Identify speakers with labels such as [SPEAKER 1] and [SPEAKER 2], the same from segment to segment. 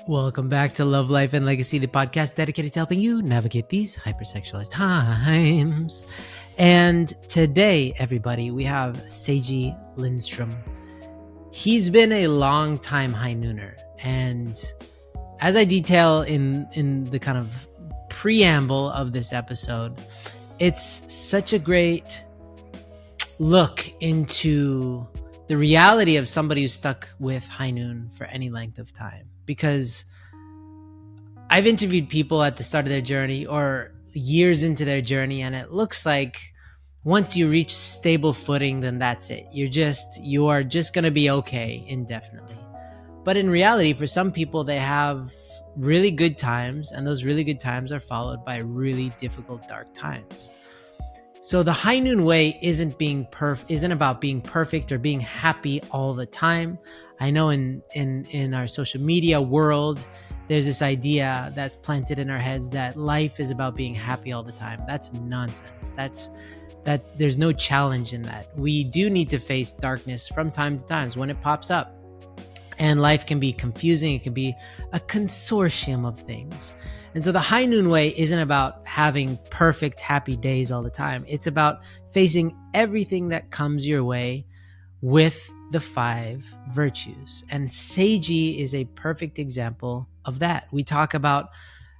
[SPEAKER 1] Welcome back to Love, Life, and Legacy, the podcast dedicated to helping you navigate these hypersexualized times. And today, everybody, we have Seiji Lindstrom. He's been a long time high nooner. And as I detail in the kind of preamble of this episode, it's such a great look into the reality of somebody who's stuck with high noon for any length of time. Because I've interviewed people at the start of their journey or years into their journey, and it looks like once you reach stable footing, then that's it. You are just going to be okay indefinitely. But in reality, for some people, they have really good times, and those really good times are followed by really difficult, dark times. So the high noon way isn't about being perfect or being happy all the time. I know in our social media world, there's this idea that's planted in our heads that life is about being happy all the time. That's nonsense. That there's no challenge in that. We do need to face darkness from time to time when it pops up. And life can be confusing. It can be a consortium of things. And so the high noon way isn't about having perfect, happy days all the time. It's about facing everything that comes your way with the 5 virtues. And Seiji is a perfect example of that. We talk about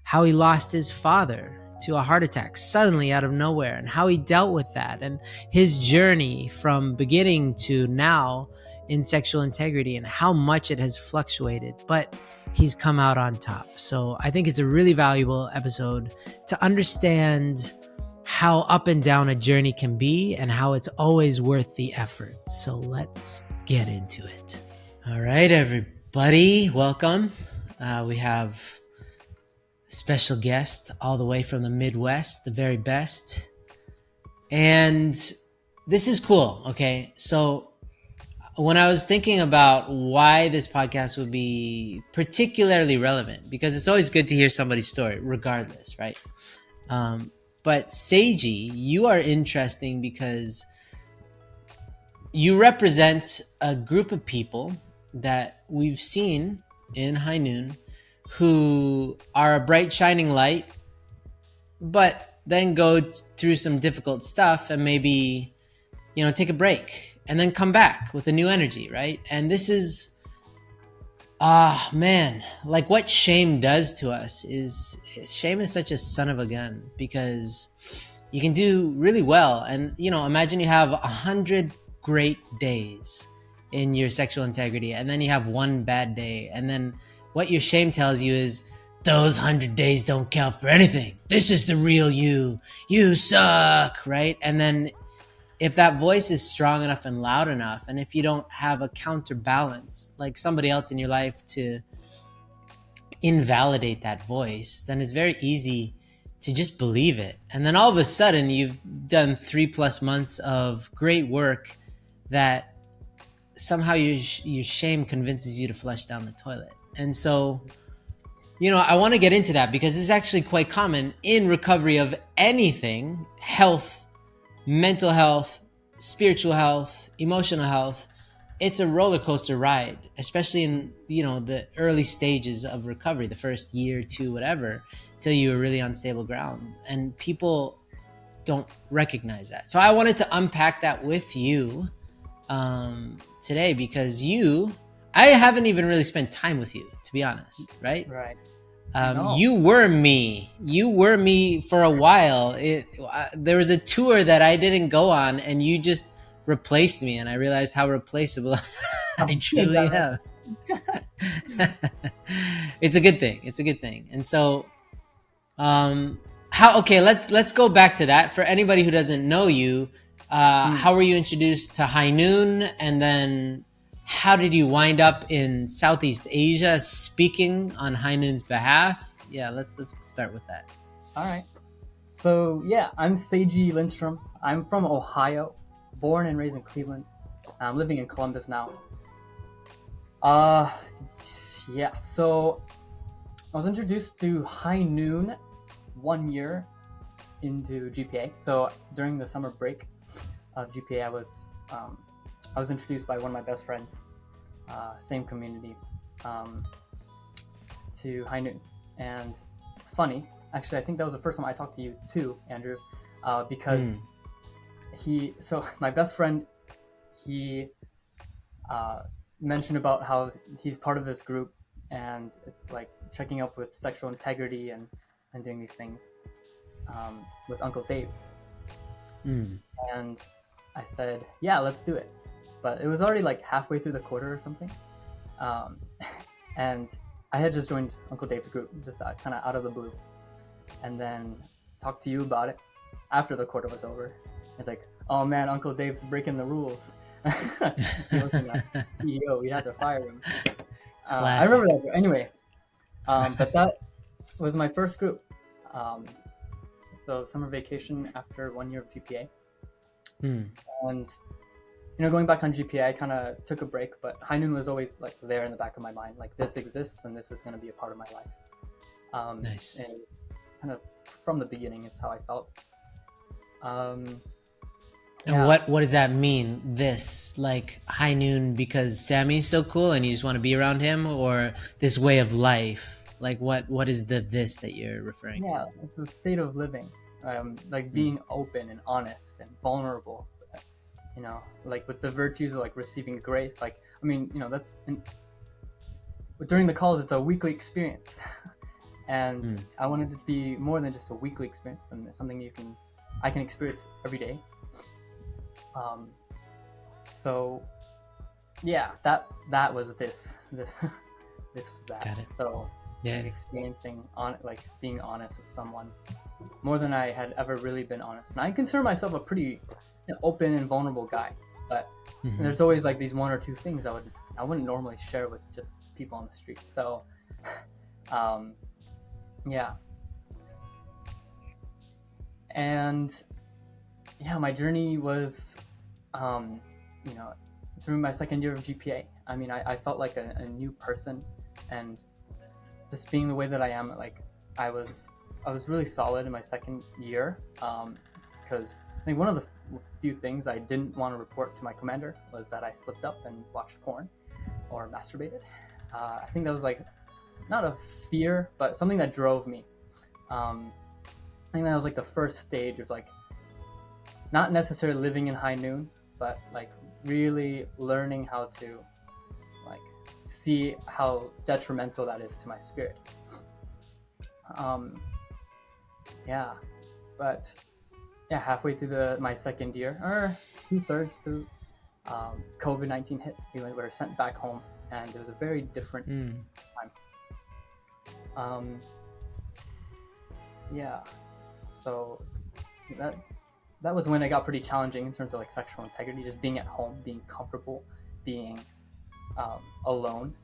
[SPEAKER 1] how he lost his father to a heart attack suddenly out of nowhere and how he dealt with that and his journey from beginning to now in sexual integrity and how much it has fluctuated, but he's come out on top. So I think it's a really valuable episode to understand how up and down a journey can be and how it's always worth the effort. So let's get into it. All right, everybody, welcome. We have a special guest all the way from the Midwest, the very best. And this is cool, okay? So when I was thinking about why this podcast would be particularly relevant, because it's always good to hear somebody's story, regardless, right? But Seiji, you are interesting because you represent a group of people that we've seen in High Noon who are a bright, shining light, but then go through some difficult stuff and maybe, take a break and then come back with a new energy, right? And this is, like what shame does to us is shame is such a son of a gun because you can do really well. And, imagine you have 100 great days in your sexual integrity and then you have one bad day. And then what your shame tells you is those 100 days don't count for anything. This is the real you. You suck, right? And then if that voice is strong enough and loud enough, and if you don't have a counterbalance, like somebody else in your life to invalidate that voice, then it's very easy to just believe it. And then all of a sudden you've done 3+ months of great work that somehow your shame convinces you to flush down the toilet. And so, I want to get into that because it's actually quite common in recovery of anything, health, mental health, spiritual health, emotional health. It's a roller coaster ride, especially in, the early stages of recovery, the first year, 2, whatever, till you are really on stable ground. And people don't recognize that. So I wanted to unpack that with you today because I haven't even really spent time with you, to be honest, right?
[SPEAKER 2] Right.
[SPEAKER 1] You were me for a while. There was a tour that I didn't go on and you just replaced me and I realized how replaceable I truly am. It's a good thing. And so, let's go back to that. For anybody who doesn't know you, how were you introduced to High Noon? And then how did you wind up in Southeast Asia speaking on High Noon's behalf? Yeah, let's start with that.
[SPEAKER 2] All right. So, I'm Seiji Lindstrom. I'm from Ohio, born and raised in Cleveland. I'm living in Columbus now. So I was introduced to High Noon 1 year into GPA. So during the summer break of GPA, I was introduced by one of my best friends, same community, to High Noon. And it's funny, actually, I think that was the first time I talked to you too, Andrew, because my best friend, he mentioned about how he's part of this group, and it's like checking up with sexual integrity and doing these things with Uncle Dave. And I said, yeah, let's do it. But it was already like halfway through the quarter or something. And I had just joined Uncle Dave's group, just kind of out of the blue. And then talked to you about it after the quarter was over. It's like, oh man, Uncle Dave's breaking the rules. He wasn't a CEO, we had to fire him. I remember that. Anyway, but that was my first group. So summer vacation after 1 year of GPA. And going back on GPA, I kind of took a break, but High Noon was always like there in the back of my mind, like this exists and this is going to be a part of my life.
[SPEAKER 1] Nice.
[SPEAKER 2] And kind of from the beginning is how I felt.
[SPEAKER 1] And what does that mean? This, like High Noon because Sammy's so cool and you just want to be around him, or this way of life? Like what is the this that you're referring to?
[SPEAKER 2] Yeah, it's a state of living, like being open and honest and vulnerable. Like with the virtues of like receiving grace. Like, I mean, that's during the calls, it's a weekly experience. And I wanted it to be more than just a weekly experience and something I can experience every day. So yeah, that was this this was that.
[SPEAKER 1] Got it.
[SPEAKER 2] So
[SPEAKER 1] yeah,
[SPEAKER 2] experiencing being honest with someone more than I had ever really been honest. And I consider myself a pretty open and vulnerable guy, but there's always like these one or two things I wouldn't normally share with just people on the street. So yeah, and yeah, my journey was through my second year of GPA. I mean, I felt like a new person, and just being the way that I am, like I was really solid in my second year, because I think one of the few things I didn't want to report to my commander was that I slipped up and watched porn or masturbated. I think that was like not a fear, but something that drove me. I think that was like the first stage of like not necessarily living in High Noon, but like really learning how to like see how detrimental that is to my spirit. Halfway through my second year, or 2/3 through, COVID-19 hit. We were sent back home, and it was a very different time. So that was when it got pretty challenging in terms of like sexual integrity, just being at home, being comfortable, being alone,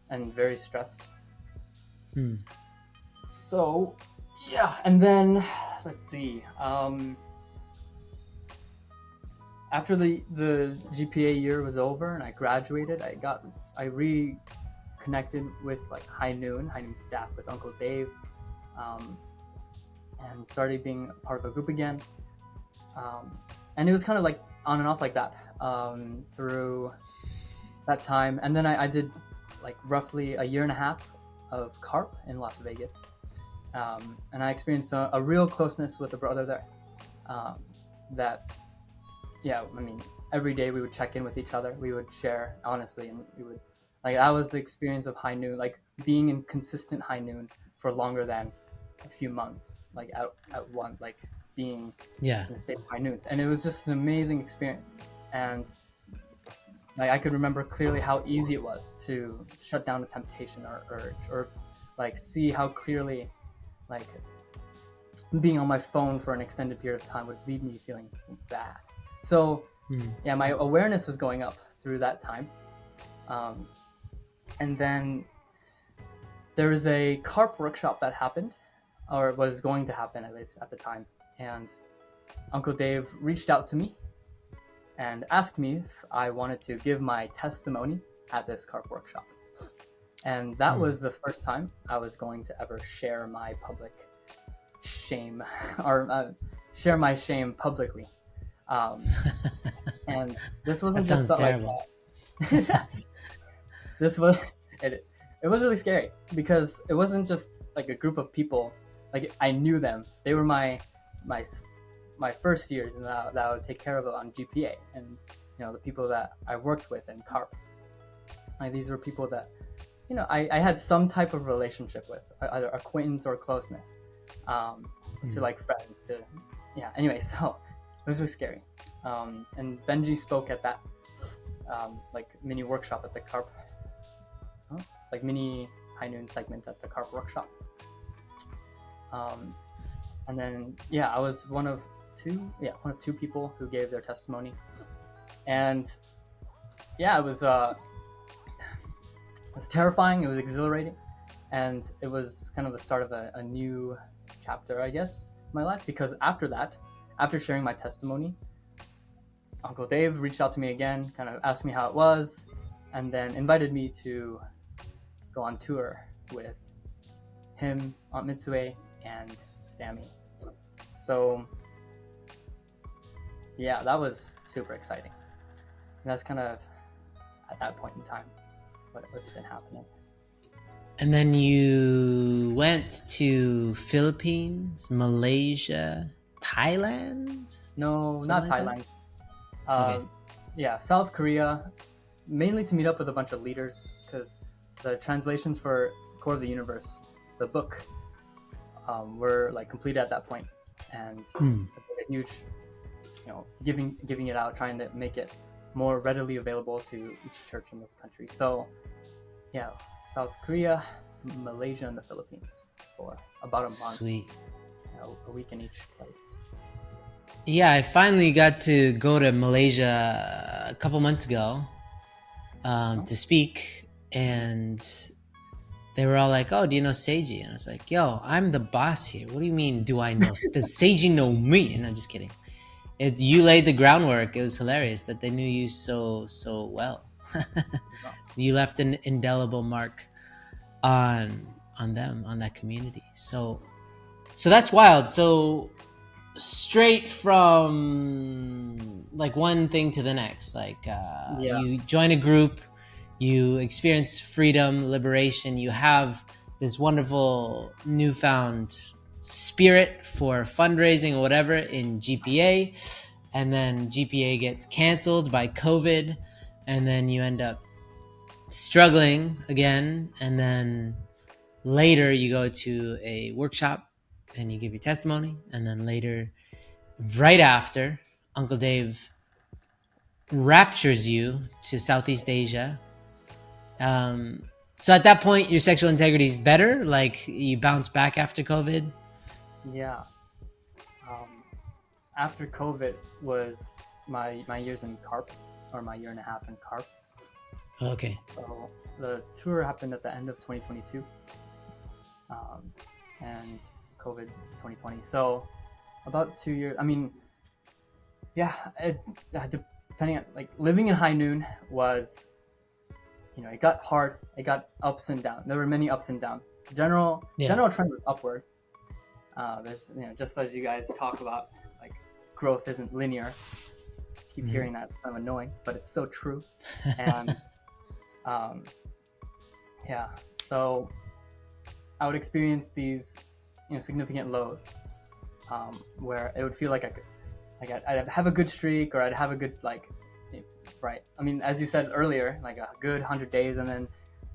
[SPEAKER 2] and very stressed. So yeah, and then let's see. After the GPA year was over and I graduated, I reconnected with like High Noon staff, with Uncle Dave, and started being a part of a group again. And it was kind of like on and off like that through that time. And then I did like roughly a year and a half of CARP in Las Vegas. And I experienced a real closeness with a brother there. Every day we would check in with each other. We would share honestly, and we would that was the experience of High Noon, like being in consistent High Noon for longer than a few months, like at one, like being in the state of High Noons. And it was just an amazing experience. And like I could remember clearly how easy it was to shut down a temptation or urge, or like see how clearly like being on my phone for an extended period of time would leave me feeling bad. So my awareness was going up through that time. And then there was a CARP workshop that happened, or was going to happen at least at the time. And Uncle Dave reached out to me and asked me if I wanted to give my testimony at this CARP workshop. And that was the first time I was going to ever share my public shame, or share my shame publicly. And this wasn't
[SPEAKER 1] that
[SPEAKER 2] just
[SPEAKER 1] sounds terrible.
[SPEAKER 2] like that. It it was really scary because it wasn't just like a group of people. Like I knew them. They were my my first years, and that I would take care of on GPA, and the people that I worked with in CARP. Like these were people that I had some type of relationship with, either acquaintance or closeness, to like friends. To Anyway, so it was really scary. And Benji spoke at that like mini workshop at the CARP, like mini high noon segment at the CARP workshop. And then I was one of two people who gave their testimony, and it was terrifying. It was exhilarating, and it was kind of the start of a new chapter, I guess, in my life. Because after that, after sharing my testimony, Uncle Dave reached out to me again, kind of asked me how it was, and then invited me to go on tour with him, Aunt Mitsue, and Sammy. So that was super exciting. And that's kind of at that point in time what's been happening.
[SPEAKER 1] And then you went to Philippines, Malaysia, Thailand?
[SPEAKER 2] No,
[SPEAKER 1] Something
[SPEAKER 2] not
[SPEAKER 1] like
[SPEAKER 2] Thailand.
[SPEAKER 1] Okay.
[SPEAKER 2] South Korea, mainly to meet up with a bunch of leaders, because the translations for Core of the Universe, the book, were like completed at that point, and a huge, giving it out, trying to make it more readily available to each church in this country. So, South Korea, Malaysia, and the Philippines for about a month.
[SPEAKER 1] Sweet.
[SPEAKER 2] A week in each place.
[SPEAKER 1] Yeah, I finally got to go to Malaysia a couple months ago to speak, and they were all like, "Oh, do you know Seiji?" And I was like, "Yo, I'm the boss here. What do you mean, do I know? Does Seiji know me?" And I'm just kidding. It's you laid the groundwork. It was hilarious that they knew you so well. You left an indelible mark on them, on that community. So that's wild. So straight from like one thing to the next, like you join a group, you experience freedom, liberation, you have this wonderful newfound spirit for fundraising or whatever in GPA, and then GPA gets canceled by COVID, and then you end up struggling again, and then later you go to a workshop and you give your testimony, and then later, right after, Uncle Dave raptures you to Southeast Asia. So at that point, your sexual integrity is better? Like, you bounce back after COVID?
[SPEAKER 2] Yeah. After COVID was my years in CARP, or my year and a half in CARP.
[SPEAKER 1] Okay.
[SPEAKER 2] So the tour happened at the end of 2022, and COVID 2020. So about 2 years. I mean, depending on, like, living in High Noon was, it got hard. It got ups and downs. There were many ups and downs. General trend was upward. There's, just as you guys talk about, like, growth isn't linear. Keep hearing that. It's kind of annoying, but it's so true. And so I would experience these, significant lows, where it would feel like I'd have a good streak, or I'd have a good, like, right. I mean, as you said earlier, like a good 100 days, and then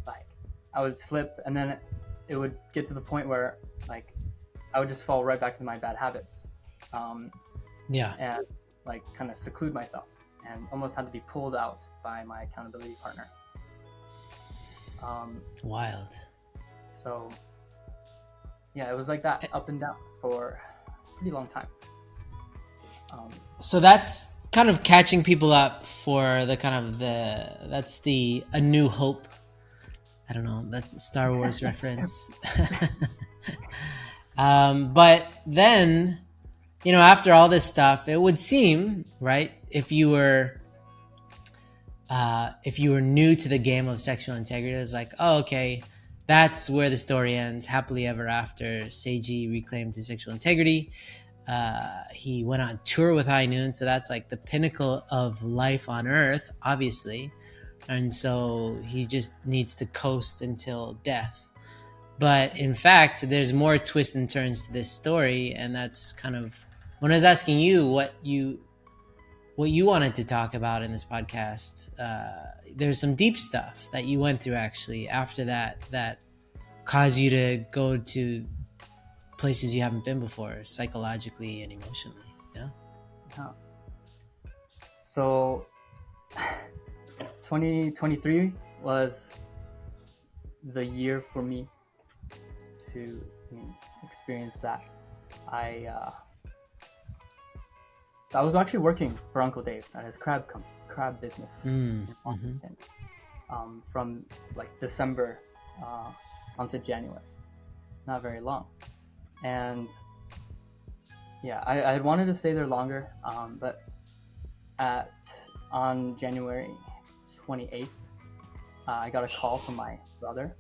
[SPEAKER 2] like I would slip, and then it would get to the point where like I would just fall right back into my bad habits. And like kind of seclude myself, and almost had to be pulled out by my accountability partner.
[SPEAKER 1] Wild.
[SPEAKER 2] So it was like that, up and down for a pretty long time.
[SPEAKER 1] So that's kind of catching people up for the kind of that's A New Hope. I don't know, that's a Star Wars reference. But then, after all this stuff, it would seem, right, if you were new to the game of sexual integrity, it was like, oh, okay, that's where the story ends. Happily ever after, Seiji reclaimed his sexual integrity. He went on tour with High Noon, so that's like the pinnacle of life on Earth, obviously, and so he just needs to coast until death. But in fact, there's more twists and turns to this story, and that's kind of when I was asking you what you wanted to talk about in this podcast. There's some deep stuff that you went through actually after that caused you to go to places you haven't been before, psychologically and emotionally. Yeah.
[SPEAKER 2] Yeah. So 2023 was the year for me to experience that. I was actually working for Uncle Dave at his crab business in Washington, from like December onto January, not very long. And yeah, I had wanted to stay there longer, but on January 28th, I got a call from my brother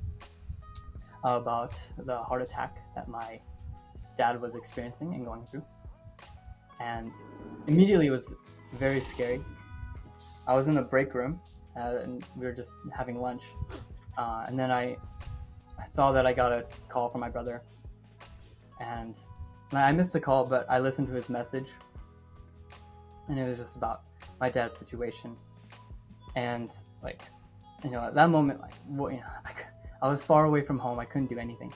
[SPEAKER 2] about the heart attack that my dad was experiencing and going through. And immediately it was very scary. I was in the break room and we were just having lunch. And then I saw that I got a call from my brother. And I missed the call, but I listened to his message. And it was just about my dad's situation. And like, at that moment, I was far away from home. I couldn't do anything.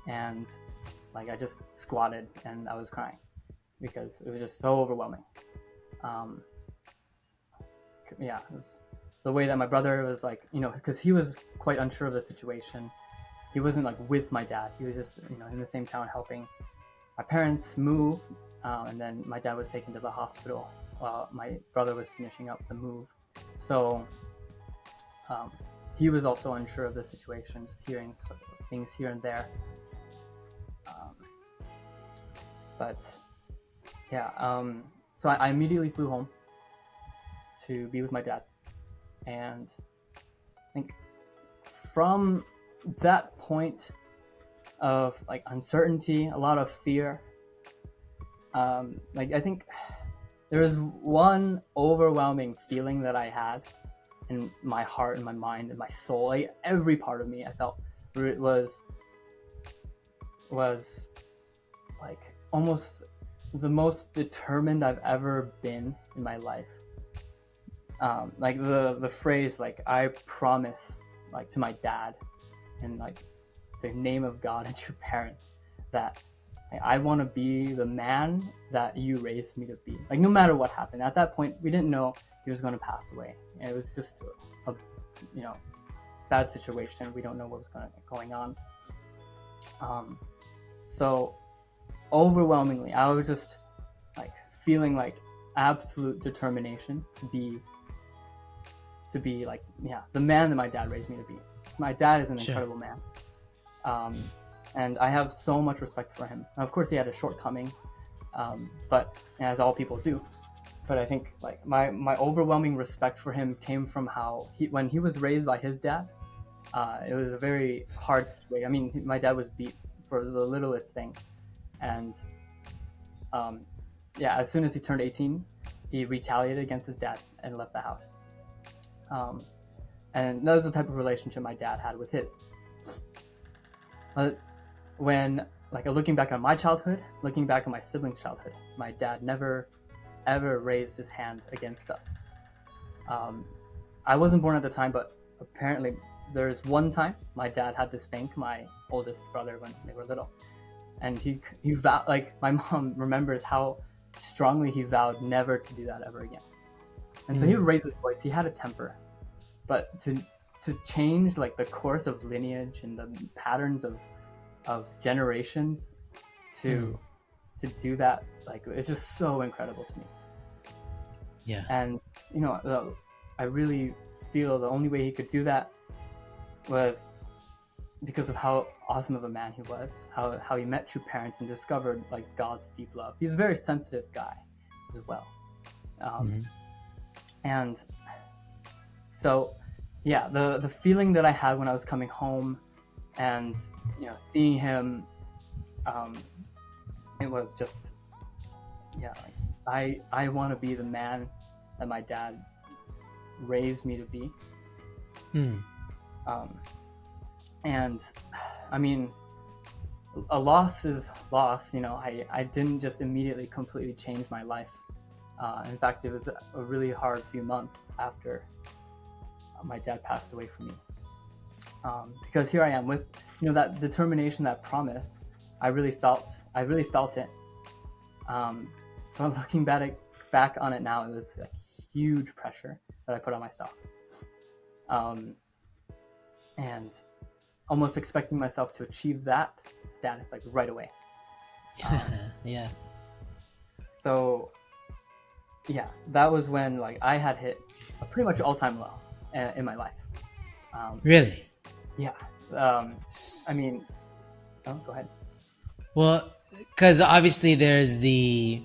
[SPEAKER 2] And like, I just squatted and I was crying because it was just so overwhelming. It was the way that my brother was like, because he was quite unsure of the situation. He wasn't like with my dad. He was just, in the same town helping my parents move. And then my dad was taken to the hospital while my brother was finishing up the move. So he was also unsure of the situation, just hearing sort of things here and there. So I immediately flew home to be with my dad. And I think from that point of like uncertainty, a lot of fear, I think there was one overwhelming feeling that I had in my heart and my mind and my soul. Like every part of me, I felt it was like almost the most determined I've ever been in my life. Like the phrase, like, I promise, like, to my dad in like the name of God and your parents, that I want to be the man that you raised me to be. Like, no matter what happened. At that point, we didn't know he was going to pass away. And it was just a bad situation. We don't know what was going on. So overwhelmingly, I was just like feeling like absolute determination to be like, the man that my dad raised me to be. My dad is an incredible man. And I have so much respect for him. Of course, he had his shortcomings, but as all people do. But I think like my overwhelming respect for him came from how when he was raised by his dad, it was a very hard situation. I mean, my dad was beat for the littlest thing. And as soon as he turned 18, he retaliated against his dad and left the house. And that was the type of relationship my dad had with his. But when, like, looking back on my childhood, looking back on my siblings' childhood, my dad never, ever raised his hand against us. I wasn't born at the time, but apparently there's one time my dad had to spank my oldest brother when they were little. And he vowed, like, my mom remembers how strongly he vowed never to do that ever again. And so he would raise his voice. He had a temper, but to change like the course of lineage and the patterns of generations to do that, like, it's just so incredible to me.
[SPEAKER 1] Yeah.
[SPEAKER 2] And I really feel the only way he could do that was because of how awesome of a man he was, how he met true parents and discovered like God's deep love. He's a very sensitive guy as well. And so, the feeling that I had when I was coming home and, seeing him, it was just, I want to be the man that my dad raised me to be.
[SPEAKER 1] Hmm.
[SPEAKER 2] Um, and I mean, a loss is loss. I didn't just immediately completely change my life. In fact, it was a really hard few months after my dad passed away from me. Because here I am with that determination, that promise. I really felt it. But looking back on it now, it was like huge pressure that I put on myself, and almost expecting myself to achieve that status like right away.
[SPEAKER 1] Yeah.
[SPEAKER 2] So yeah, that was when like I had hit a pretty much all-time low in my life.
[SPEAKER 1] Really?
[SPEAKER 2] Yeah. I mean, oh, go ahead.
[SPEAKER 1] Well, because obviously there's the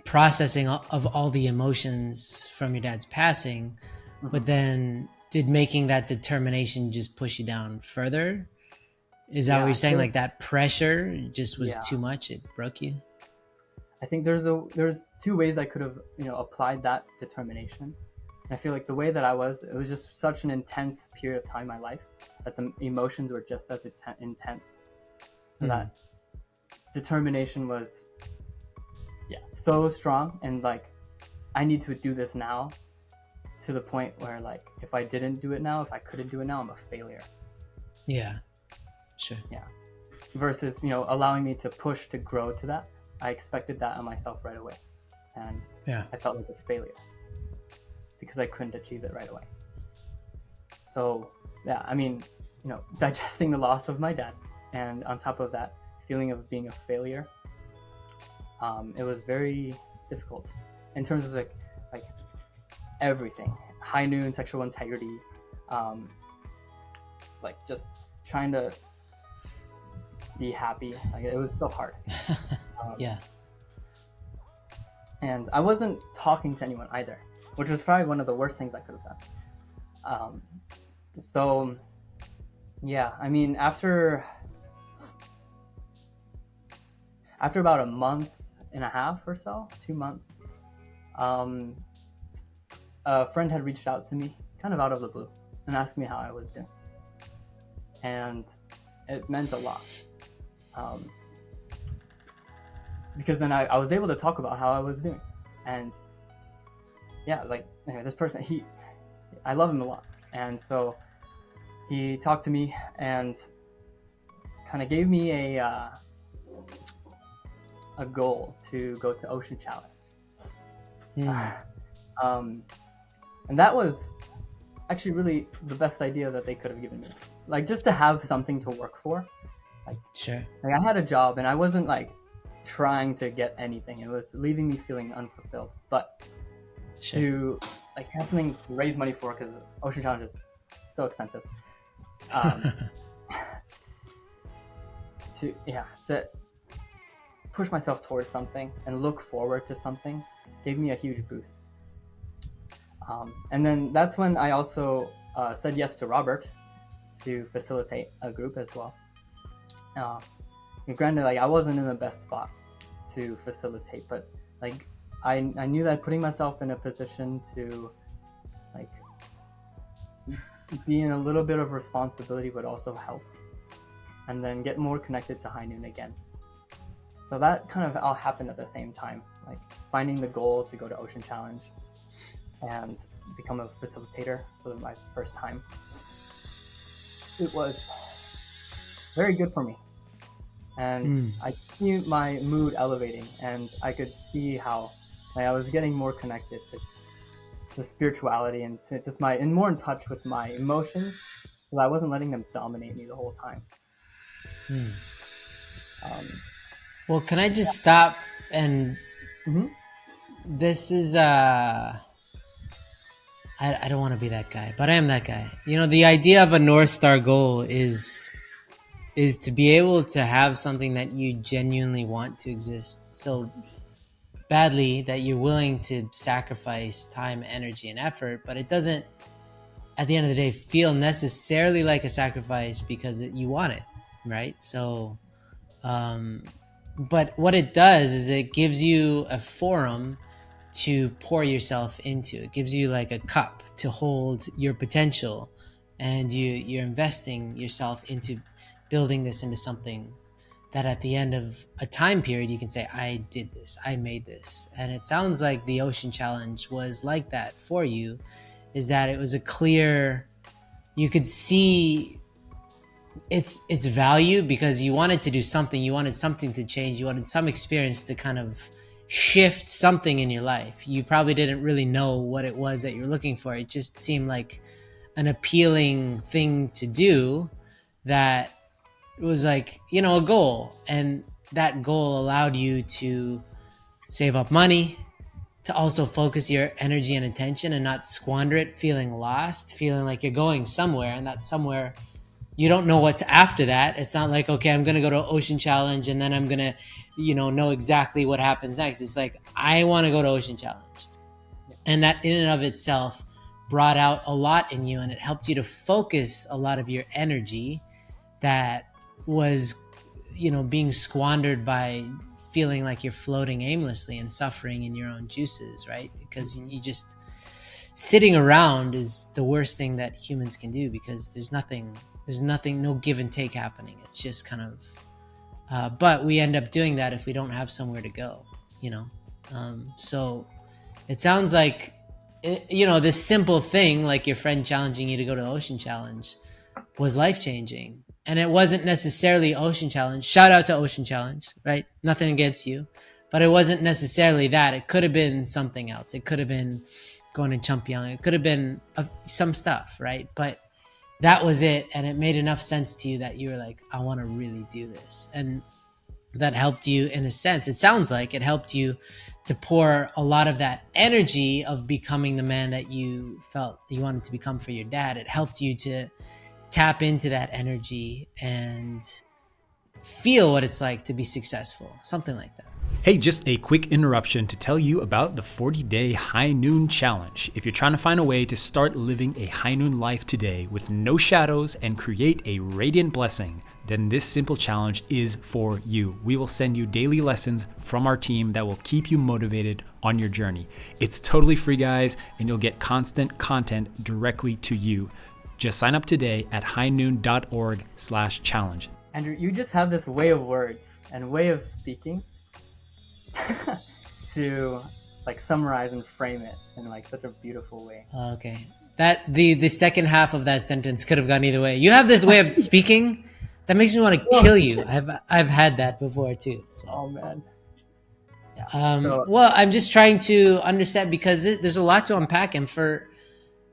[SPEAKER 1] processing of all the emotions from your dad's passing, but then did making that determination just push you down further? Is that what you're saying? Like that pressure just was too much, it broke you?
[SPEAKER 2] I think there's two ways I could have applied that determination. And I feel like the way that it was just such an intense period of time in my life that the emotions were just as intense. So that determination was so strong, and like I need to do this now, to the point where like if I didn't do it now, if I couldn't do it now, I'm a failure.
[SPEAKER 1] Yeah, sure.
[SPEAKER 2] Yeah. Versus allowing me to push to grow to that. I expected that on myself right away, and I felt like a failure because I couldn't achieve it right away. So yeah, I mean, digesting the loss of my dad, and on top of that, feeling of being a failure, it was very difficult in terms of like everything, high noon, sexual integrity, like just trying to be happy. Like it was so hard.
[SPEAKER 1] Yeah.
[SPEAKER 2] And I wasn't talking to anyone either, which was probably one of the worst things I could have done. So yeah, I mean, after about a month and a half or so, 2 months, a friend had reached out to me kind of out of the blue and asked me how I was doing. And it meant a lot. Because then I was able to talk about how I was doing. And yeah, like anyway, this person, I love him a lot. And so he talked to me and kind of gave me a goal to go to Ocean Challenge. And that was actually really the best idea that they could have given me. Like just to have something to work for. Like,
[SPEAKER 1] sure.
[SPEAKER 2] Like I had a job and I wasn't like trying to get anything. It was leaving me feeling unfulfilled. But to like have something to raise money for, because Ocean Challenge is so expensive. To push myself towards something and look forward to something gave me a huge boost. And then that's when I also said yes to Robert to facilitate a group as well. Granted, like I wasn't in the best spot to facilitate, but like I knew that putting myself in a position to like be in a little bit of responsibility would also help, and then get more connected to High Noon again. So that kind of all happened at the same time, like finding the goal to go to Ocean Challenge and become a facilitator for my first time. It was very good for me. And I knew my mood elevating, and I could see how I was getting more connected to spirituality and to just more in touch with my emotions, so I wasn't letting them dominate me the whole time.
[SPEAKER 1] Well, can I just stop and this is I don't want to be that guy, but I am that guy. The idea of a North Star goal is to be able to have something that you genuinely want to exist so badly that you're willing to sacrifice time, energy, and effort, but it doesn't, at the end of the day, feel necessarily like a sacrifice because you want it, right? So, but what it does is it gives you a forum to pour yourself into. It gives you like a cup to hold your potential, and you're investing yourself into building this into something that at the end of a time period you can say, I did this, I made this. And it sounds like the Ocean Challenge was like that for you, is that it was a clear, you could see its value because you wanted to do something, you wanted something to change, you wanted some experience to kind of shift something in your life. You probably didn't really know what it was that you're looking for. It just seemed like an appealing thing to do, that it was like, you know, a goal. And that goal allowed you to save up money, to also focus your energy and attention and not squander it feeling lost, feeling like you're going somewhere, and that somewhere you don't know what's after that. It's not like, okay, I'm going to go to Ocean Challenge and then I'm going to, know exactly what happens next. It's like, I want to go to Ocean Challenge. And that in and of itself brought out a lot in you, and it helped you to focus a lot of your energy that was, being squandered by feeling like you're floating aimlessly and suffering in your own juices, right? Because you just, sitting around is the worst thing that humans can do, because there's nothing, no give and take happening. It's just kind of, but we end up doing that if we don't have somewhere to go, so it sounds like, this simple thing, like your friend challenging you to go to the Ocean Challenge, was life-changing. And it wasn't necessarily Ocean Challenge. Shout out to Ocean Challenge, right? Nothing against you, but it wasn't necessarily that. It could have been something else. It could have been going to Champyong. It could have been some stuff, right? But that was it. And it made enough sense to you that you were like, I want to really do this. And that helped you, in a sense. It sounds like it helped you to pour a lot of that energy of becoming the man that you felt you wanted to become for your dad. It helped you to tap into that energy and feel what it's like to be successful, something like that.
[SPEAKER 3] Hey, just a quick interruption to tell you about the 40-day High Noon Challenge. If you're trying to find a way to start living a high noon life today with no shadows and create a radiant blessing, then this simple challenge is for you. We will send you daily lessons from our team that will keep you motivated on your journey. It's totally free, guys, and you'll get constant content directly to you. Just sign up today at highnoon.org/challenge.
[SPEAKER 2] Andrew, you just have this way of words and way of speaking to like summarize and frame it in like such a beautiful way.
[SPEAKER 1] Okay. That the second half of that sentence could have gone either way. You have this way of speaking that makes me want to kill you. I've had that before too. So.
[SPEAKER 2] Oh man.
[SPEAKER 1] Well, I'm just trying to understand, because there's a lot to unpack, and for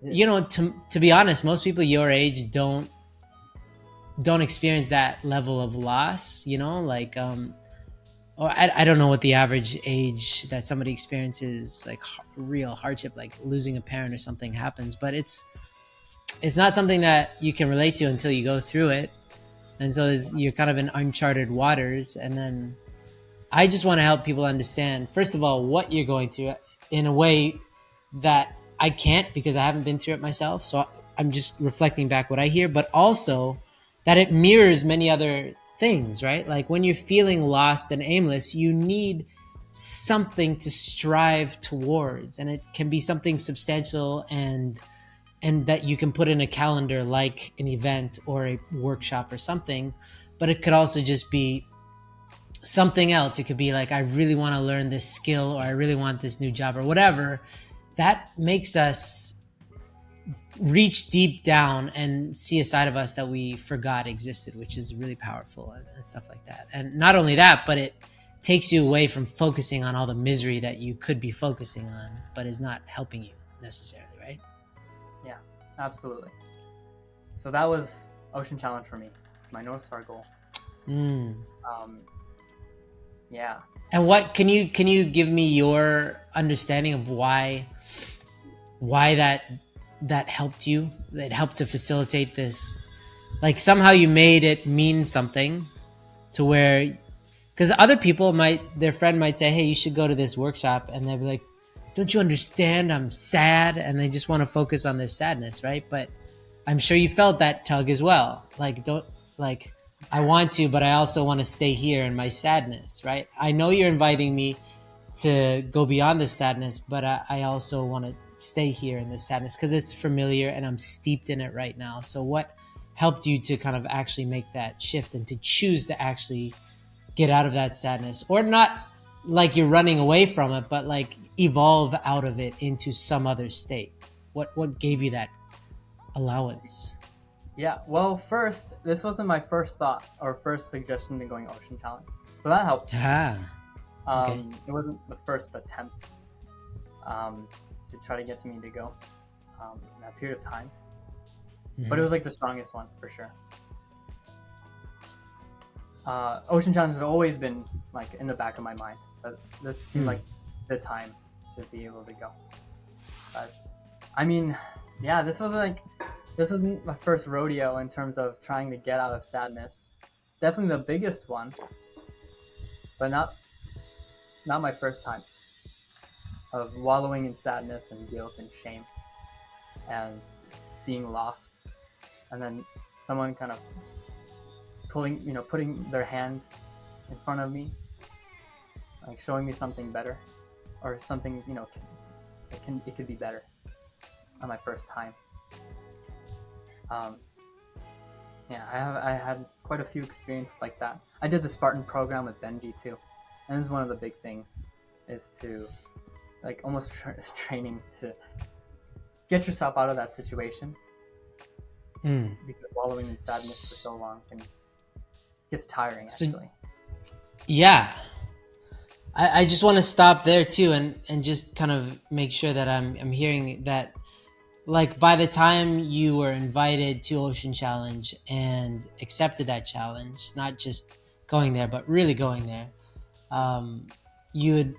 [SPEAKER 1] to be honest, most people your age don't experience that level of loss, like or I don't know what the average age that somebody experiences like real hardship, like losing a parent or something happens, but it's not something that you can relate to until you go through it. And so you're kind of in uncharted waters. And then I just want to help people understand, first of all, what you're going through in a way that I can't, because I haven't been through it myself. So I'm just reflecting back what I hear, but also that it mirrors many other things, right? Like when you're feeling lost and aimless, you need something to strive towards. And it can be something substantial and that you can put in a calendar, like an event or a workshop or something, but it could also just be something else. It could be like, I really want to learn this skill, or I really want this new job, or whatever. That makes us reach deep down and see a side of us that we forgot existed, which is really powerful and stuff like that. And not only that, but it takes you away from focusing on all the misery that you could be focusing on, but is not helping you necessarily, right?
[SPEAKER 2] Yeah, absolutely. So that was Ocean Challenge for me, my North Star goal. Yeah.
[SPEAKER 1] And what can you give me your understanding of why that helped you? That helped to facilitate this. Like somehow you made it mean something, to where, because other people their friend might say, hey, you should go to this workshop, and they'll be like, don't you understand? I'm sad, and they just want to focus on their sadness, right? But I'm sure you felt that tug as well. Like I want to, but I also want to stay here in my sadness, right? I know you're inviting me to go beyond the sadness, but I also want to stay here in this sadness because it's familiar and I'm steeped in it right now. So what helped you to kind of actually make that shift and to choose to actually get out of that sadness, or not like you're running away from it, but like evolve out of it into some other state? What gave you that allowance?
[SPEAKER 2] Yeah, well, first, this wasn't my first thought or first suggestion to going Ocean Challenge, so that helped.
[SPEAKER 1] Okay.
[SPEAKER 2] It wasn't the first attempt to try to get me to go in that period of time, but it was like the strongest one for sure. Ocean Challenge has always been like in the back of my mind, but this seemed like the time to be able to go. But I mean, yeah, this isn't my first rodeo in terms of trying to get out of sadness. Definitely the biggest one, but not my first time of wallowing in sadness and guilt and shame and being lost, and then someone kind of putting their hand in front of me, like showing me something better, or something, it could be better on my first time. I had quite a few experiences like that. I did the Spartan program with Benji too, and this is one of the big things, is to like almost training to get yourself out of that situation, because wallowing in sadness for so long gets tiring actually.
[SPEAKER 1] Yeah, I just want to stop there too, and just kind of make sure that I'm hearing that. Like by the time you were invited to Ocean Challenge and accepted that challenge, not just going there, but really going there, you had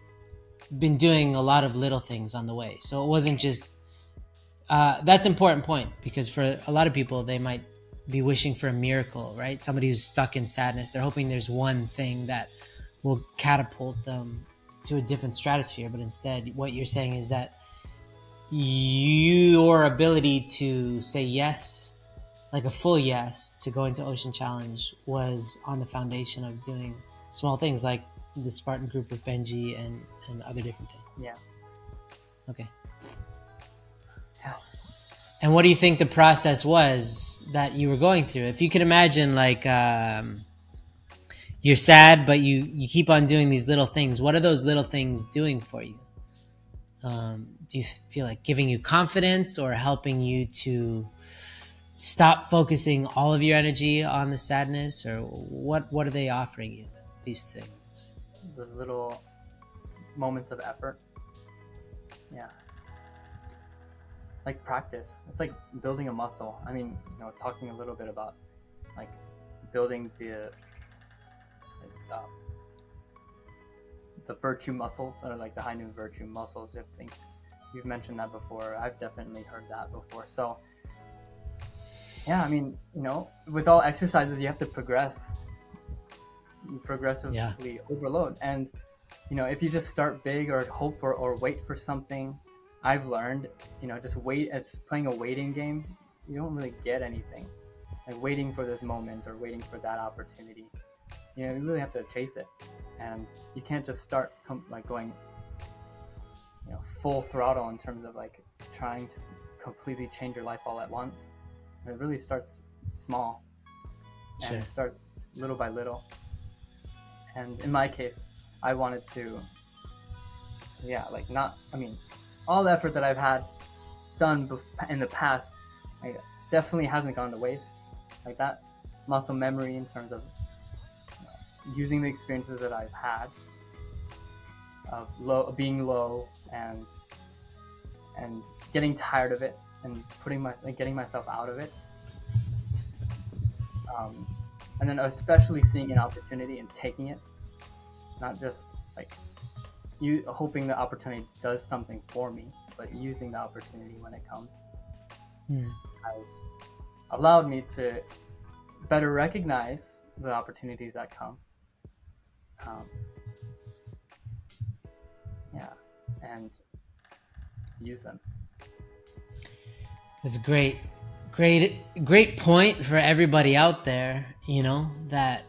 [SPEAKER 1] been doing a lot of little things on the way. So it wasn't just, that's an important point, because for a lot of people, they might be wishing for a miracle, right? Somebody who's stuck in sadness, they're hoping there's one thing that will catapult them to a different stratosphere. But instead, what you're saying is that your ability to say yes, like a full yes, to go into Ocean Challenge was on the foundation of doing small things like the Spartan group with Benji and other different things.
[SPEAKER 2] Yeah.
[SPEAKER 1] Okay.
[SPEAKER 2] Yeah.
[SPEAKER 1] And what do you think the process was that you were going through? If you can imagine, like, you're sad, but you keep on doing these little things. What are those little things doing for you? Do you feel like giving you confidence, or helping you to stop focusing all of your energy on the sadness, or what are they offering you, these things?
[SPEAKER 2] Those little moments of effort. Yeah. Like practice. It's like building a muscle. I mean, talking a little bit about like building the virtue muscles, or like the high noon virtue muscles. I think you've mentioned that before. I've definitely heard that before. So yeah, I mean, with all exercises, you have to progressively overload. And if you just start big or hope or wait for something, I've learned, just wait. It's playing a waiting game. You don't really get anything. Like waiting for this moment or waiting for that opportunity. You really have to chase it, and you can't just start going, full throttle in terms of like trying to completely change your life all at once. It really starts small, and it starts little by little. And in my case, I wanted to, all the effort that I've had done in the past, definitely hasn't gone to waste. Like that muscle memory in terms of using the experiences that I've had of being low and getting tired of it and getting myself out of it, and then especially seeing an opportunity and taking it, not just like you hoping the opportunity does something for me, but using the opportunity when it comes has allowed me to better recognize the opportunities that come. And use them.
[SPEAKER 1] That's a great point for everybody out there, that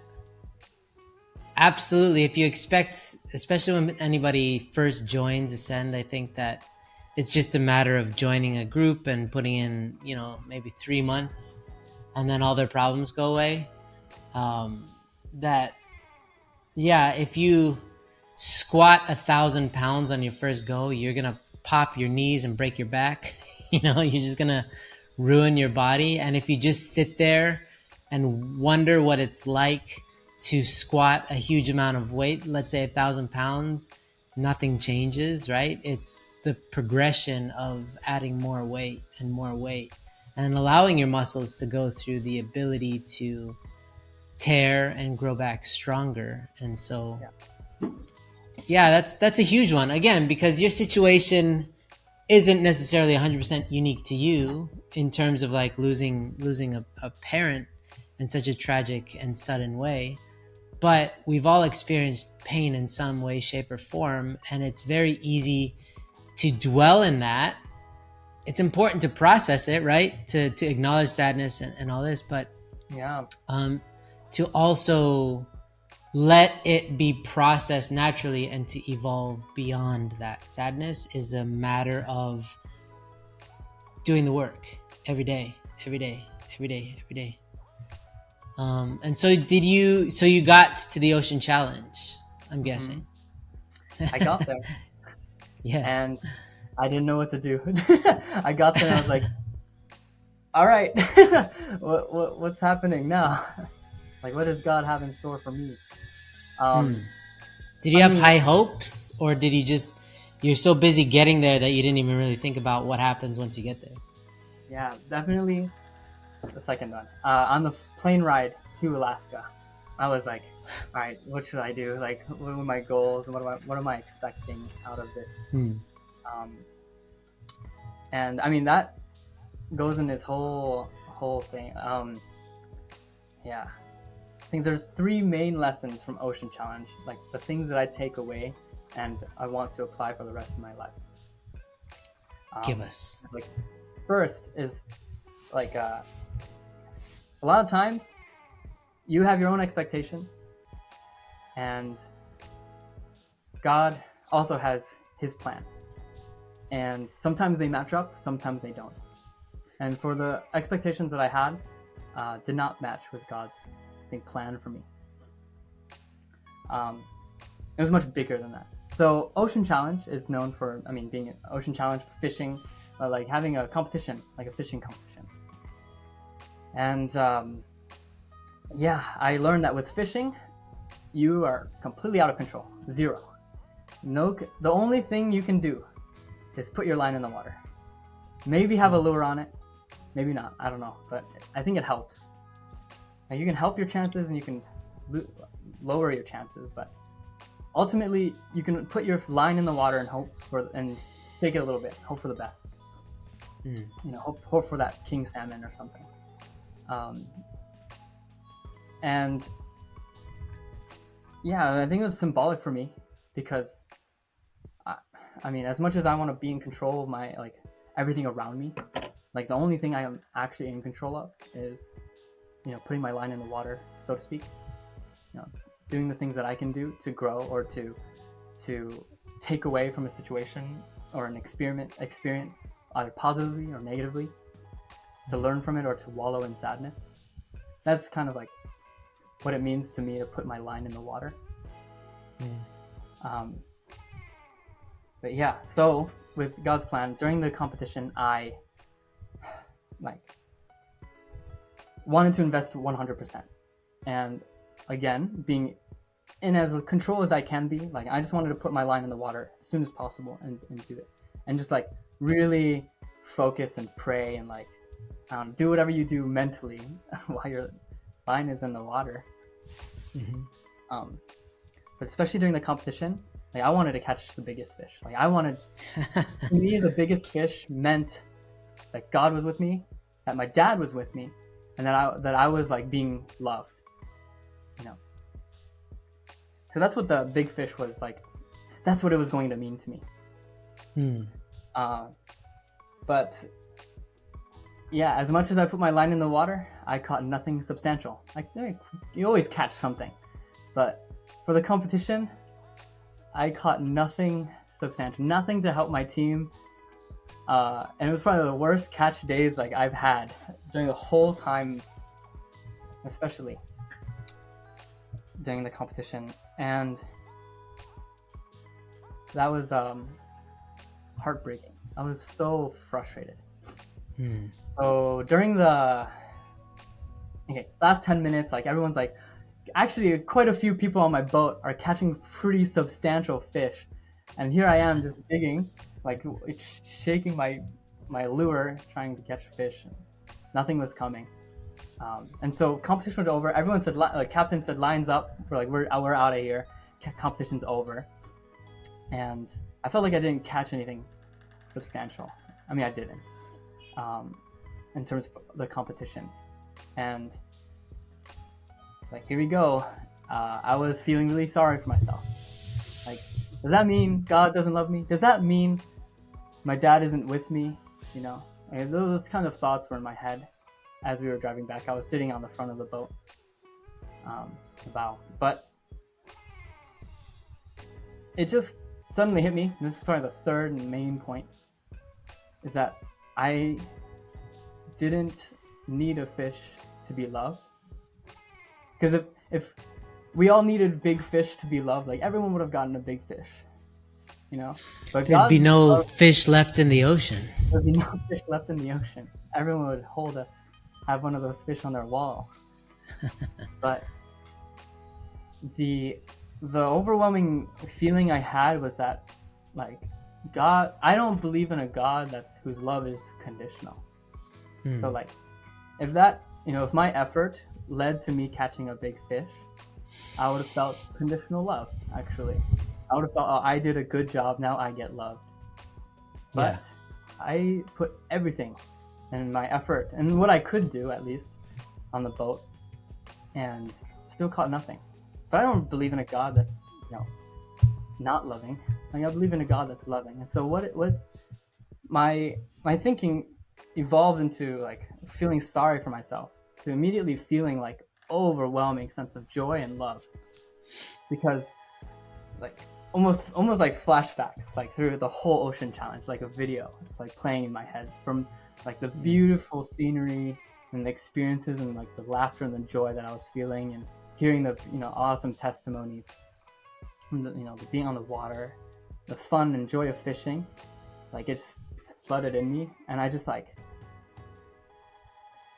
[SPEAKER 1] Absolutely. If you expect, especially when anybody first joins Ascend, I think that it's just a matter of joining a group and putting in, maybe 3 months, and then all their problems go away. That, yeah, if you squat 1,000 pounds on your first go, you're gonna pop your knees and break your back. You're just gonna ruin your body. And if you just sit there and wonder what it's like to squat a huge amount of weight, let's say 1,000 pounds, nothing changes, right? It's the progression of adding more weight and allowing your muscles to go through the ability to tear and grow back stronger. And so yeah, that's a huge one, again, because your situation isn't necessarily 100% unique to you in terms of like losing a parent in such a tragic and sudden way. But we've all experienced pain in some way, shape, or form, and it's very easy to dwell in that. It's important to process it, right? To acknowledge sadness and all this, but
[SPEAKER 2] Yeah.
[SPEAKER 1] to also let it be processed naturally and to evolve beyond that sadness is a matter of doing the work every day. And so you got to the ocean challenge, I'm guessing.
[SPEAKER 2] I got there.
[SPEAKER 1] Yes.
[SPEAKER 2] And I didn't know what to do. I got there and I was like, all right, what's happening now? Like, what does God have in store for me?
[SPEAKER 1] Did you have high hopes, or did you're so busy getting there that you didn't even really think about what happens once you get there?
[SPEAKER 2] Yeah, definitely the second one. On the plane ride to Alaska, I was like, all right, what should I do? Like, what are my goals, and what am I expecting out of this? And I mean, that goes in this whole thing. Yeah, I think there's 3 main lessons from Ocean Challenge, like the things that I take away and I want to apply for the rest of my life.
[SPEAKER 1] Give us.
[SPEAKER 2] Like, first is like a lot of times you have your own expectations, and God also has his plan. And sometimes they match up, sometimes they don't. And for the expectations that I had, did not match with God's, I think, plan for me. It was much bigger than that. So Ocean Challenge is known for, being an Ocean Challenge, fishing, like having a competition, like a fishing competition. And I learned that with fishing, you are completely out of control. Zero. No, the only thing you can do is put your line in the water. Maybe have a lure on it, maybe not, I don't know, but I think it helps. Like, you can help your chances and you can lower your chances, but ultimately you can put your line in the water and take it a little bit, hope for the best. Hope for that king salmon or something. And yeah, I think it was symbolic for me because as much as I want to be in control of my, like, everything around me, like, the only thing I am actually in control of is, putting my line in the water, so to speak. Doing the things that I can do to grow or to take away from a situation or an experience, either positively or negatively, to learn from it or to wallow in sadness. That's kind of like what it means to me to put my line in the water. But yeah, so with God's plan, during the competition, I wanted to invest 100%. And again, being in as control as I can be, like, I just wanted to put my line in the water as soon as possible and do it. And just like really focus and pray and like do whatever you do mentally while your line is in the water. But especially during the competition, like, I wanted to catch the biggest fish. Like, to me, the biggest fish meant that God was with me, that my dad was with me, and that I was like being loved. So that's what the big fish was like. That's what it was going to mean to me. But yeah, as much as I put my line in the water, I caught nothing substantial. Like, you always catch something, but for the competition, I caught nothing substantial, nothing to help my team. And it was probably the worst catch days like I've had during the whole time, especially during the competition. And that was heartbreaking. I was so frustrated. So during the last 10 minutes, like everyone's like, actually quite a few people on my boat are catching pretty substantial fish, and here I am just digging, like it's shaking my lure trying to catch fish. Nothing was coming. And so competition was over. Everyone said, captain said, lines up. We're like, we're out of here. Competition's over. And I felt like I didn't catch anything substantial. I mean, I didn't, in terms of the competition. And like, here we go. I was feeling really sorry for myself. Like, does that mean God doesn't love me? Does that mean my dad isn't with me? You know, and those kind of thoughts were in my head as we were driving back. I was sitting on the front of the boat, the bow. But it just suddenly hit me. This is probably the third and main point, is that I didn't need a fish to be loved. Because if we all needed big fish to be loved, like everyone would have gotten a big fish, you know. But
[SPEAKER 1] There'd be no fish left in the ocean.
[SPEAKER 2] There'd be no fish left in the ocean. Everyone would have one of those fish on their wall. But the overwhelming feeling I had was that, like, God, I don't believe in a God whose love is conditional. So like, if my effort led to me catching a big fish, I would have felt conditional love. Actually, I would have felt, oh, I did a good job, now I get loved. But I put everything and my effort and what I could do, at least, on the boat, and still caught nothing. But I don't believe in a God that's, not loving. Like, I believe in a God that's loving. And so what's my thinking evolved into, like, feeling sorry for myself, to immediately feeling like overwhelming sense of joy and love, because like almost like flashbacks, like through the whole ocean challenge, like a video. It's like playing in my head from like the beautiful scenery and the experiences and like the laughter and the joy that I was feeling, and hearing the awesome testimonies, and the being on the water, the fun and joy of fishing. Like, it just flooded in me, and I just like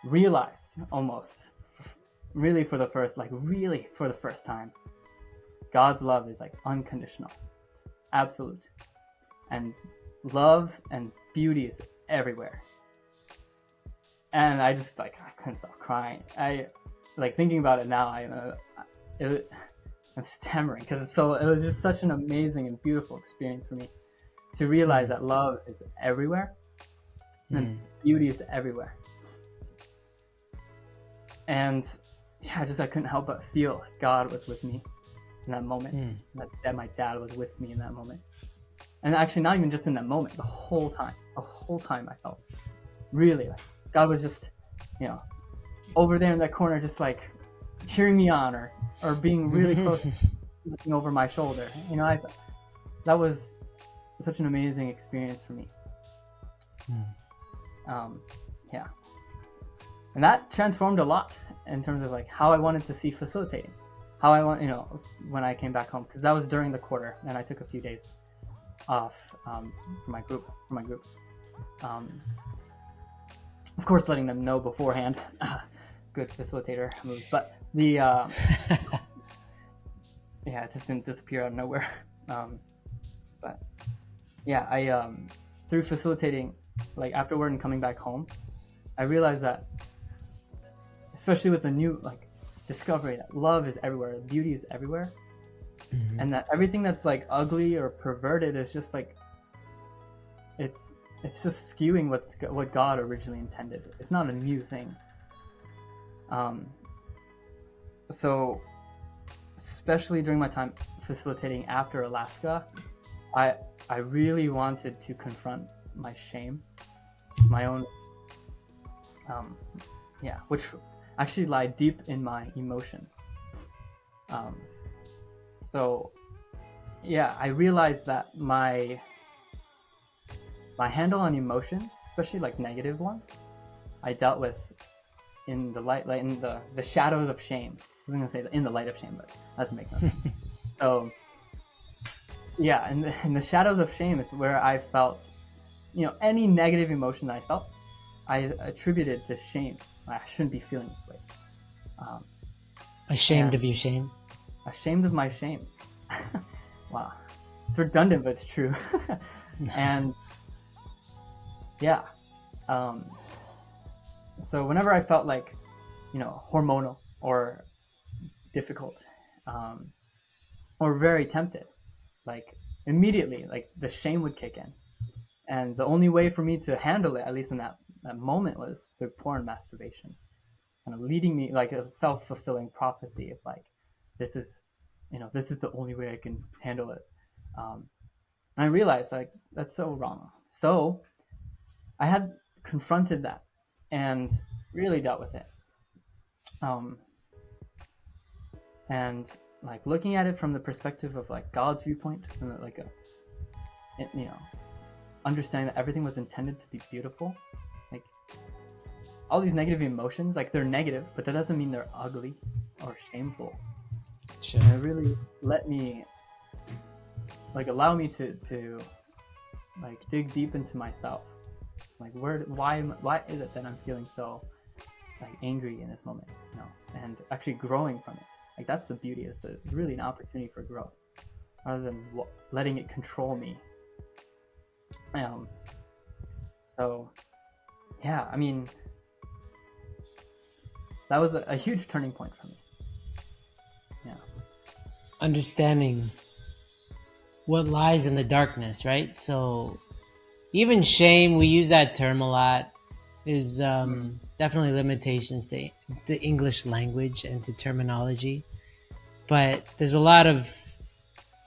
[SPEAKER 2] realized almost really for the first time, God's love is like unconditional. It's absolute. And love and beauty is everywhere. And I just I couldn't stop crying. I like thinking about it now, I'm stammering because it was just such an amazing and beautiful experience for me to realize that love is everywhere and beauty is everywhere. And I couldn't help but feel like God was with me in that moment, that my dad was with me in that moment. And actually, not even just in that moment, the whole time I felt really like God was just, over there in that corner, just like cheering me on or being really close, looking over my shoulder. That was such an amazing experience for me. And that transformed a lot in terms of like how I wanted to see facilitating, how I want, when I came back home, because that was during the quarter, and I took a few days off for my group. Of course, letting them know beforehand. Good facilitator moves, but it just didn't disappear out of nowhere. But yeah, I through facilitating, like afterward and coming back home, I realized that, especially with the new discovery that love is everywhere, beauty is everywhere, and that everything that's like ugly or perverted is just like it's just skewing what God originally intended. It's not a new thing. So especially during my time facilitating after Alaska, I really wanted to confront my shame, my own which actually lie deep in my emotions. So yeah, I realized that my handle on emotions, especially like negative ones, I dealt with in the light, like in the shadows of shame. I was gonna say in the light of shame, but that doesn't make no sense. So yeah, in the shadows of shame is where I felt, any negative emotion that I felt, I attributed to shame. I shouldn't be feeling this way.
[SPEAKER 1] Ashamed
[SPEAKER 2] And
[SPEAKER 1] of your shame.
[SPEAKER 2] ashamed of my shame. Wow, it's redundant, but it's true. And yeah, so whenever I felt like, hormonal or difficult, or very tempted, like immediately, like the shame would kick in, and the only way for me to handle it, at least in that moment, was through porn masturbation, kind of leading me like a self-fulfilling prophecy of like, this is, this is the only way I can handle it. And I realized like that's so wrong. So I had confronted that and really dealt with it. And like looking at it from the perspective of like God's viewpoint, from like understanding that everything was intended to be beautiful. Like all these negative emotions, like they're negative, but that doesn't mean they're ugly or shameful.
[SPEAKER 1] Sure.
[SPEAKER 2] And it really let me, like, allow me to like dig deep into myself. Like why is it that I'm feeling so like angry in this moment, and actually growing from it. Like that's the beauty. It's really an opportunity for growth, rather than letting it control me. So yeah, I mean, that was a huge turning point for me. Yeah.
[SPEAKER 1] Understanding what lies in the darkness, right? So even shame, we use that term a lot. There's definitely limitations to the English language and to terminology, but there's a lot of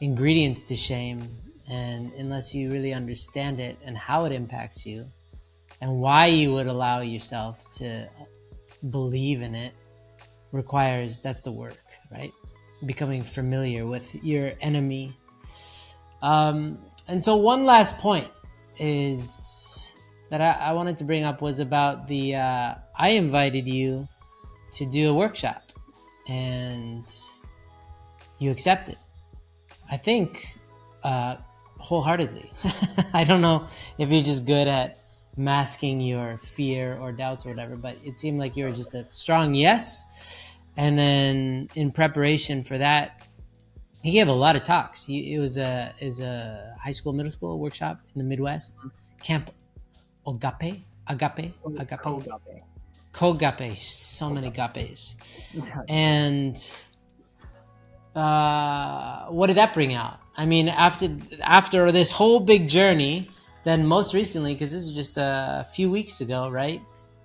[SPEAKER 1] ingredients to shame, and unless you really understand it and how it impacts you and why you would allow yourself to believe in it, that's the work, right? Becoming familiar with your enemy. And so one last point is that I wanted to bring up was about I invited you to do a workshop and you accepted. I think wholeheartedly. I don't know if you're just good at masking your fear or doubts or whatever, but it seemed like you were just a strong yes. And then in preparation for that, he gave a lot of talks. It was a high school, middle school workshop in the Midwest, Camp Agape. Kogape. So many gapes. And what did that bring out? I mean, after this whole big journey, then most recently, because this was just a few weeks ago, right?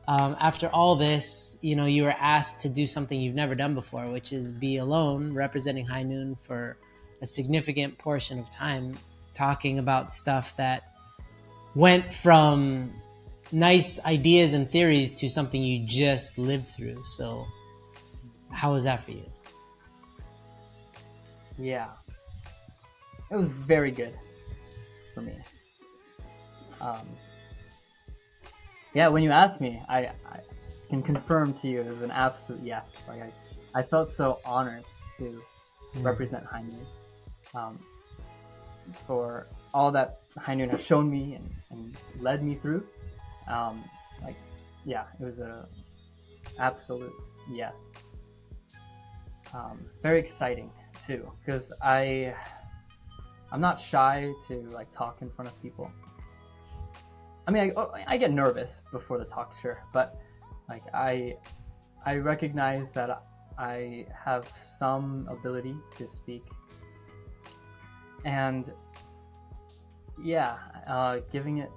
[SPEAKER 1] After all this, you were asked to do something you've never done before, which is be alone, representing High Noon for a significant portion of time, talking about stuff that went from nice ideas and theories to something you just lived through. So how was that for you?
[SPEAKER 2] Yeah, it was very good for me. Yeah, when you asked me, I can confirm to you it was an absolute yes. Like I felt so honored to represent High Noon, for all that High Noon has shown me and led me through. It was a absolute yes. Very exciting too, because I'm not shy to like talk in front of people. I mean, I get nervous before the talk, sure, but like I recognize that I have some ability to speak, and yeah, giving it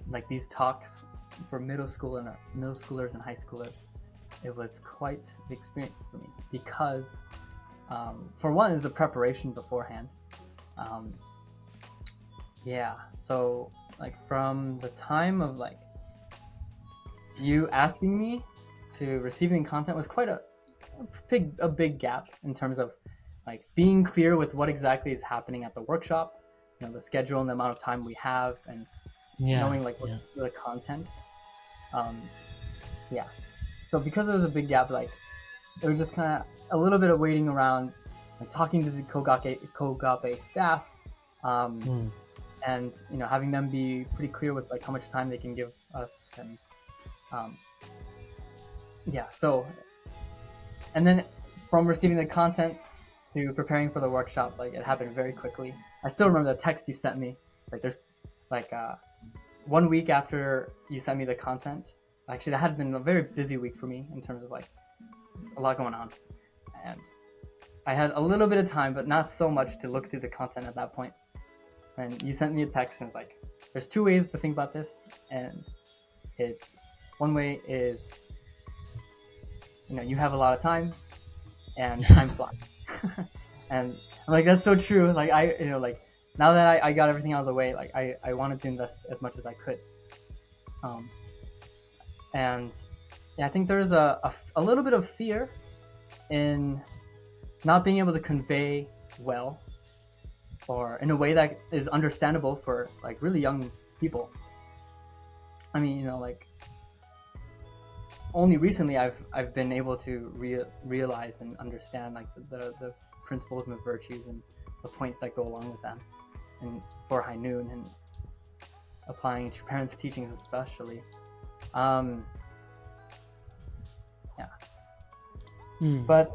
[SPEAKER 2] like these talks for middle schoolers and high schoolers, it was quite the experience for me because, for one, is a preparation beforehand. So like from the time of like you asking me to receiving content was quite a big gap in terms of like being clear with what exactly is happening at the workshop, the schedule and the amount of time we have, and knowing like what the content. Yeah. So because there was a big gap, like it was just kind of a little bit of waiting around, like talking to the Kogape staff, and having them be pretty clear with like how much time they can give us, and so, and then from receiving the content to preparing for the workshop, like it happened very quickly. I still remember the text you sent me. Like there's like 1 week after you sent me the content. Actually, that had been a very busy week for me in terms of like just a lot going on, and I had a little bit of time, but not so much to look through the content at that point. And you sent me a text and it's like, there's 2 ways to think about this, and it's one way is you have a lot of time and time flies. And I'm like, that's so true. Like like now that I got everything out of the way, like I wanted to invest as much as I could. And yeah, I think there's a little bit of fear in not being able to convey well, or in a way that is understandable for like really young people. I mean, like only recently I've been able to realize and understand like the principles and the virtues and the points that go along with them, and for High Noon and applying to parents' teachings especially. But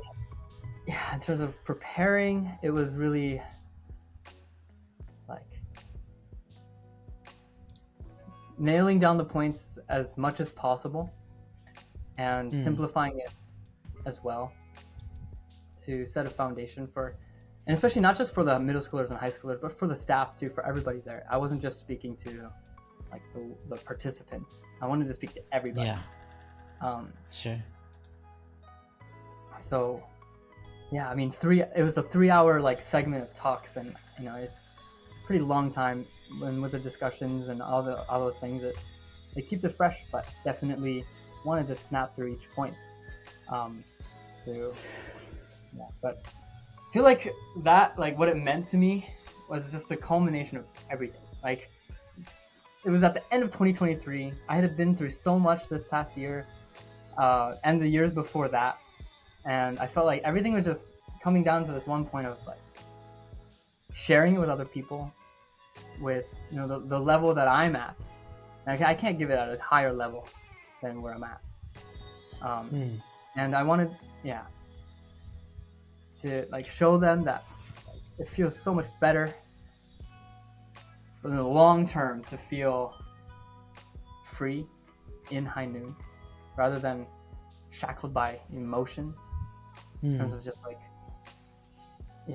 [SPEAKER 2] yeah, in terms of preparing, it was really like nailing down the points as much as possible and simplifying it as well to set a foundation for, and especially not just for the middle schoolers and high schoolers, but for the staff too, for everybody there. I wasn't just speaking to like the participants. I wanted to speak to everybody.
[SPEAKER 1] Yeah. Sure.
[SPEAKER 2] So yeah, I mean, it was a 3-hour like segment of talks, and it's a pretty long time, and with the discussions and all those things, it keeps it fresh, but definitely wanted to snap through each point. But I feel like that, like what it meant to me was just a culmination of everything. Like it was at the end of 2023. I had been through so much this past year, and the years before that. And I felt like everything was just coming down to this one point of like sharing it with other people, with the level that I'm at. Like, I can't give it at a higher level than where I'm at. And I wanted, to like show them that it feels so much better for the long term to feel free in High Noon rather than shackled by emotions, in terms of just like,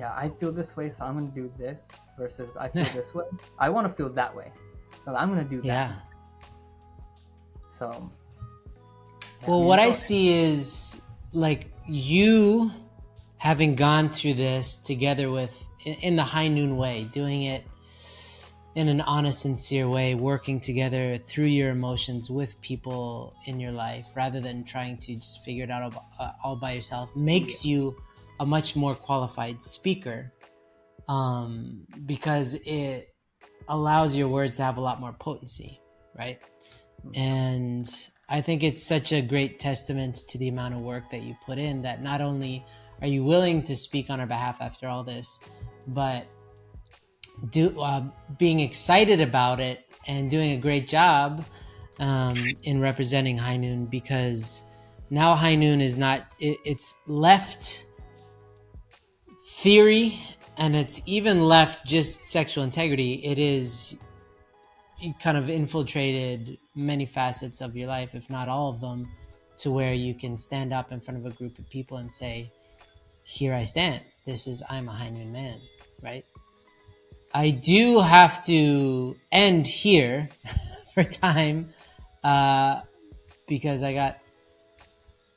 [SPEAKER 2] I feel this way, so I'm going to do this, versus I feel this way, I want to feel that way, so I'm going to do that instead. So
[SPEAKER 1] well, what I see is like you having gone through this together with, in the High Noon way, doing it in an honest, sincere way, working together through your emotions with people in your life, rather than trying to just figure it out all by yourself, makes you a much more qualified speaker, because it allows your words to have a lot more potency, right? And I think it's such a great testament to the amount of work that you put in, that not only are you willing to speak on our behalf after all this, but being excited about it and doing a great job in representing High Noon, because now High Noon is not, it's left theory, and it's even left just sexual integrity. It is kind of infiltrated many facets of your life, if not all of them, to where you can stand up in front of a group of people and say, here I stand. I'm a High Noon man, right? I do have to end here for time, because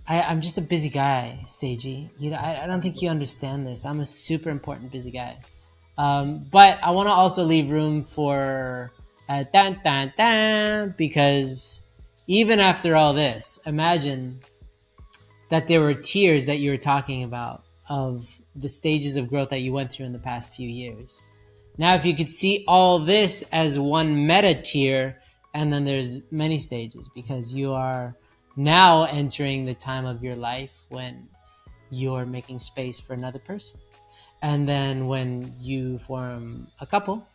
[SPEAKER 1] I'm just a busy guy, Seiji. I don't think you understand this. I'm a super important busy guy. But I want to also leave room for because even after all this, imagine that there were tears that you were talking about of the stages of growth that you went through in the past few years. Now, if you could see all this as one meta tier, and then there's many stages, because you are now entering the time of your life when you're making space for another person. And then when you form a couple,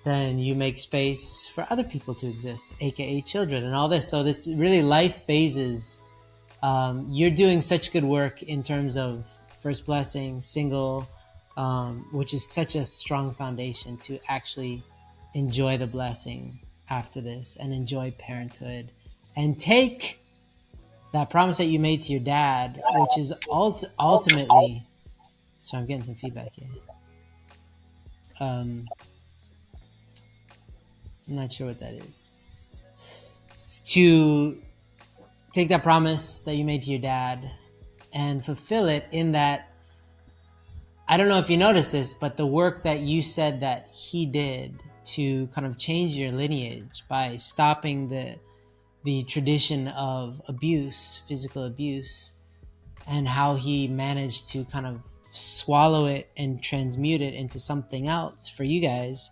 [SPEAKER 1] then you make space for other people to exist, aka children and all this. So that's really life phases. You're doing such good work in terms of first blessing, single, which is such a strong foundation to actually enjoy the blessing after this and enjoy parenthood and take that promise that you made to your dad, which is ultimately. So I'm getting some feedback here. I'm not sure what that is. To take that promise that you made to your dad and fulfill it in that, I don't know if you noticed this, but the work that you said that he did to kind of change your lineage by stopping the tradition of abuse, physical abuse, and how he managed to kind of swallow it and transmute it into something else for you guys.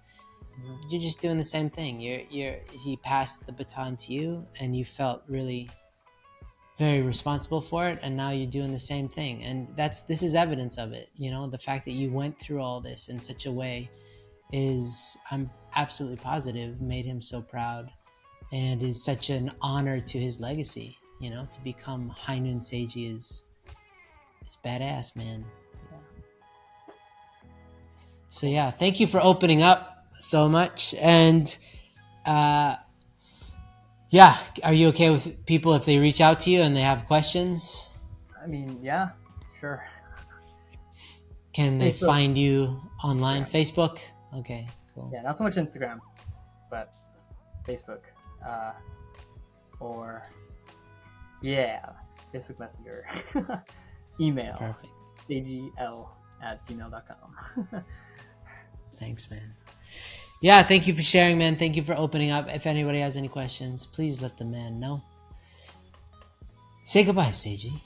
[SPEAKER 1] You're just doing the same thing. He passed the baton to you, and you felt really very responsible for it, and now you're doing the same thing. And this is evidence of it. You know, the fact that you went through all this in such a way is, I'm absolutely positive, made him so proud, and is such an honor to his legacy. You know, to become High Noon Seiji is badass, man. So yeah, thank you for opening up so much. And yeah, are you okay with people if they reach out to you and they have questions?
[SPEAKER 2] I mean, yeah, sure.
[SPEAKER 1] Can they
[SPEAKER 2] Facebook.
[SPEAKER 1] find you online?
[SPEAKER 2] Instagram.
[SPEAKER 1] Facebook? Okay, cool.
[SPEAKER 2] Yeah, not so much Instagram, but Facebook. Or, yeah, Facebook Messenger. Email.
[SPEAKER 1] Perfect.
[SPEAKER 2] agl@gmail.com.
[SPEAKER 1] Thanks, man. Yeah, thank you for sharing, man. Thank you for opening up. If anybody has any questions, please let the man know. Say goodbye, Seiji.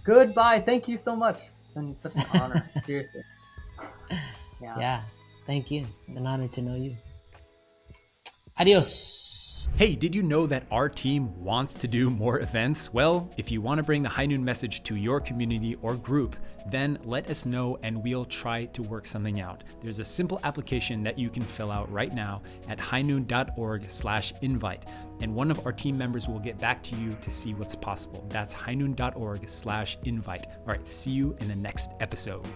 [SPEAKER 2] Goodbye. Thank you so much. It's been such an honor. Seriously.
[SPEAKER 1] Yeah, thank you. It's an honor to know you. Adios.
[SPEAKER 3] Hey, did you know that our team wants to do more events? Well, if you want to bring the High Noon message to your community or group, then let us know and we'll try to work something out. There's a simple application that you can fill out right now at highnoon.org/invite, and one of our team members will get back to you to see what's possible. That's highnoon.org/invite. All right, see you in the next episode.